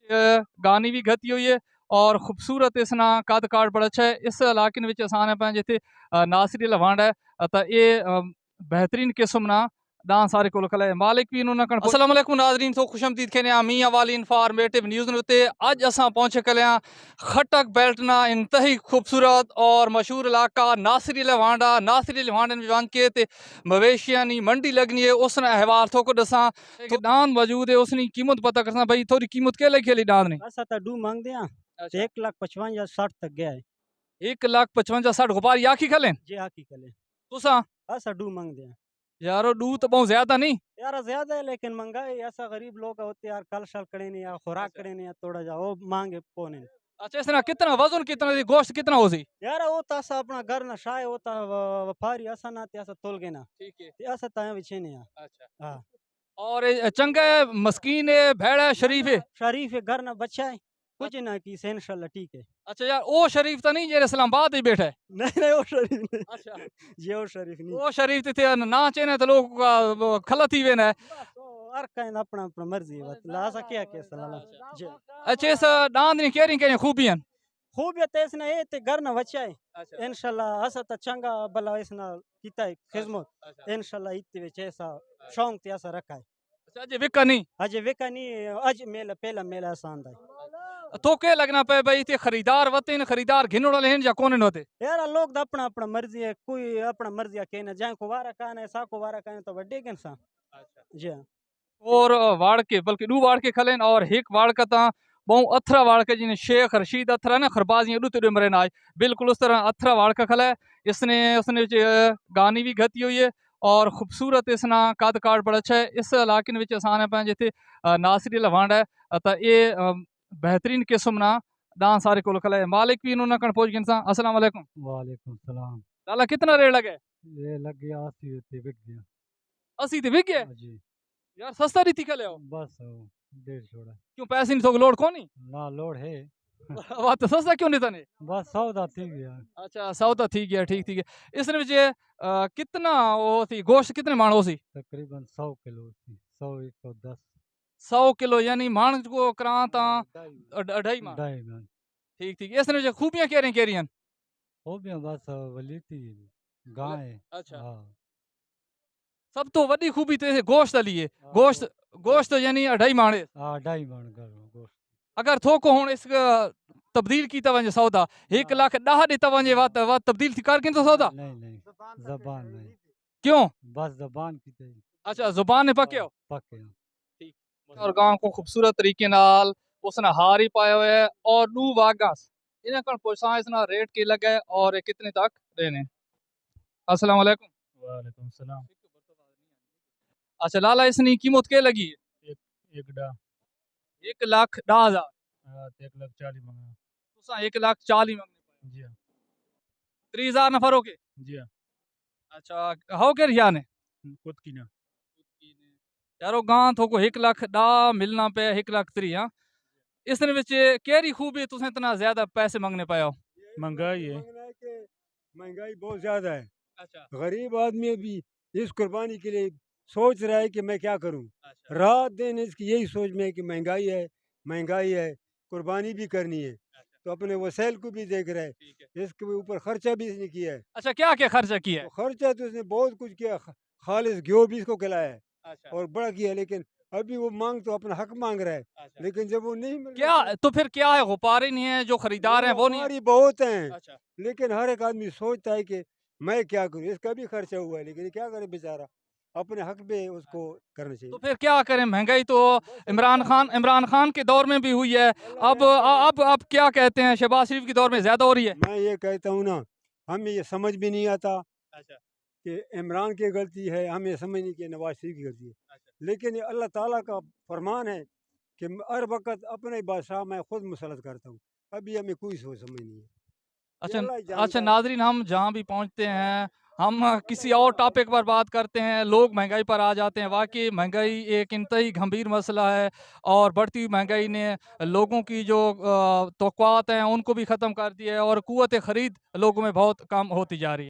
गानी भी घती हुई है और खूबसूरत इसना कद काट बड़ा अच्छा है। इस इलाके विच असां ने पंहिंजे हिते नासरी लवांड है त ये बेहतरीन किस्म ना दां सारे कोल कल मालिक भी इन्होंने कण अस्सलाम वालेकुम नाज़रीन तो खुशमदीद कहने मियाँ वाली इंफॉर्मेटिव न्यूज़ नुते अज असां पहुंचे कलियां खटक बेल्ट ना इंतही खूबसूरत और मशहूर इलाका नासरी लवांडा नासरी लवांडन में वन के ते मवेशियां नी मंडी लगनी है उसने अहवाल थोको दसा कि दान मौजूद है उसनी कीमत पता करना भाई थोड़ी कीमत के लगी दान ने बस आता डू मांग दिया अच्छा 1,55,000 या 60 तक गया है 1,55,000 गुबार या की खलें जी हाँ की कले तुसा ऐसा डू मांग दिया यारो दू तो बहुत ज्यादा नहीं यार ज्यादा है लेकिन महंगाई ऐसा गरीब लोग होते यार कल शल करे नहीं या खुराक अच्छा करे नहीं या थोड़ा जा वो मांगे कौन है अच्छा इसना कितना वजन कितना थी गोश्त कितना हो सी यार वो तासा अपना घर ना शाय होता व्यापारी ऐसा ना ते ऐसा तोल के ना ठीक है ते ऐसा ताया विचे नहीं अच्छा हाँ और ये चंगा है मस्कीन है भेड़ है शरीफ है शरीफ है घर ना बच्चा है अ- कुछ ना की से इंशाल्लाह ठीक है अच्छा यार ओ शरीफ तो नहीं जे इस्लामाबाद ही बैठा है नहीं नहीं वो शरीफ नहीं अच्छा जी वो शरीफ नहीं ओ शरीफ थे ना चेने तो लोग खलत ही वे ना बस वो हर कहीं अपना अपना मर्जी है बस ऐसा क्या के सलाला जी अच्छा इस दांद ने केरी केरी खूबियन खूबियत इसना ये ते घर ना बच्चा है अच्छा इंशाल्लाह ऐसा तो चंगा भला इसना किता है खिदमत अच्छा इंशाल्लाह इतने विच ऐसा शौक ते ऐसा रखा है अच्छा जी विका नहीं अजय वेका नहीं अज मेला पहला मेला ऐसा आंदा है तो के लगना पे भाई ते खरीदार वते न खरीदार घिनोड़ वाले हैं या कौन होते यार लोग तो अपना अपना मर्जी है कोई अपना मर्जी है कहना जाए को वारा कहना है सा को वारा कहना तो बड्डे के सा जी हाँ और वाड़ के बल्कि दू वाड़ के खलेन और एक वाड़ का ता बहु अथरा वाड़ के जिन्हें शेख रशीद अथरा ना खरबाजी उड़ू तेरे मरे नाज बिल्कुल उस तरह अथरा वाड़ का खला है इसने उसने गानी भी घती हुई है और खूबसूरत इसना कद काट बड़ा अच्छा है इस इलाके विच असां ने पंहिंजे हिते नासरी लवांड है त ये बेहतरीन किस्म ना दां सारे कोल खला है मालिक भी इन्होंने कण पहुंच गए अस्सलाम वालेकुम वालेकुम सलाम लाला कितना रेट लगे ये लग गया 80 रुपये बिक गया 80 ते बिक गया जी यार सस्ता रीति खले हो बस 150 क्यों पैसे नहीं तो लोड कौन ना लोड है वाह तो सस्ता क्यों नहीं था ने बस सौदा थी गया अच्छा सौदा ठीक है ठीक ठीक है इसने विच कितना वो थी गोश्त कितने माण हो सी तकरीबन 100 किलो थी 100 110 100 किलो यानी माण को करा ता अढ़ाई माण ढाई मन ठीक ठीक इसने विच खूबियां कह रही हैं हो गया बस वली थी गाय है अच्छा हाँ सब तो वडी खूबी तो गोश्त वाली है हाँ, गोश्त गोश्त यानी अढ़ाई माण है हाँ ढाई मन कर गोश्त अगर थोको हुन इस तब्दील की वञे सौदा 1,10,000 ॾिता वञे वा तब्दील थी कर तो सौदा नहीं नहीं जबान नहीं क्यों बस जबान की थी अच्छा जुबान ने पक्यो पक्के ठीक और गांव को खूबसूरत तरीके नाल उसने हार ही पाया हुआ है और दू वागास इन्हें कर पोसा इसना रेट के लगे और ये कितने तक देने अस्सलाम वालेकुम वालेकुम सलाम अच्छा लाला इसनी कीमत के लगी है एक एक डा 1,10,000 1,40,000 मंगा तुसा 1,40,000 मंगने जी हाँ 30,000 नफर हो के जी हाँ अच्छा हो के रिया ने खुद की ना यारो गां थोको 1,10,000 मिलना पे 1,30,000 हाँ इसने विच केरी खूबी तुसें इतना ज्यादा पैसे मंगने पाया हो महंगाई है महंगाई बहुत ज्यादा है अच्छा गरीब आदमी अभी इस कुर्बानी के लिए सोच रहा है कि मैं क्या करूं अच्छा रात दिन इसकी यही सोच में है कि महंगाई है कुर्बानी भी करनी है अच्छा तो अपने वसैल को भी देख रहा ठीक है है इसके ऊपर खर्चा भी इसने किया है अच्छा क्या क्या खर्चा किया तो है खर्चा तो इसने बहुत कुछ किया खालिस घ्यो भी इसको खिलाया है अच्छा और बड़ा किया लेकिन अभी वो मांग तो अपना हक मांग रहा है अच्छा लेकिन जब वो नहीं मिल क्या रहा तो फिर क्या है गुपारे नहीं है जो खरीदार हैं वो नहीं है हमारी बहुत हैं अच्छा लेकिन हर एक आदमी सोचता है कि मैं क्या करूं इसका भी खर्चा हुआ है लेकिन क्या करे बेचारा अपने हक पे उसको करना तो चाहिए फिर क्या करें महंगाई तो बस अब क्या करें इमरान खान के दौर में भी हुई है अल्लाह अब रहम करे अब क्या कहते हैं शहबाज शरीफ के दौर में ज्यादा हो रही है मैं ये कहता हूँ ना हमें ये समझ भी नहीं आता अच्छा कि इमरान की गलती है हमें ये समझ नहीं कि नवाज शरीफ की गलती है अच्छा लेकिन ये अल्लाह ताला का फरमान है कि हर वक्त अपने बादशाह मैं खुद मुसलत करता हूँ अभी हमें कोई सोच समझ नहीं है ये अच्छा अल्लाह ही अच्छा जानता है नाजरीन हम जहाँ भी पहुँचते हैं हम अल्लाह किसी ही और जानता टॉपिक पर बात करते हैं लोग महंगाई पर आ जाते हैं वाकई महंगाई एक इंतही गंभीर मसला है और बढ़ती हुई महंगाई ने लोगों की जो तवक्कुआत हैं उनको भी ख़त्म कर दिया है और कुव्वत ख़रीद लोगों में बहुत कम होती जा रही है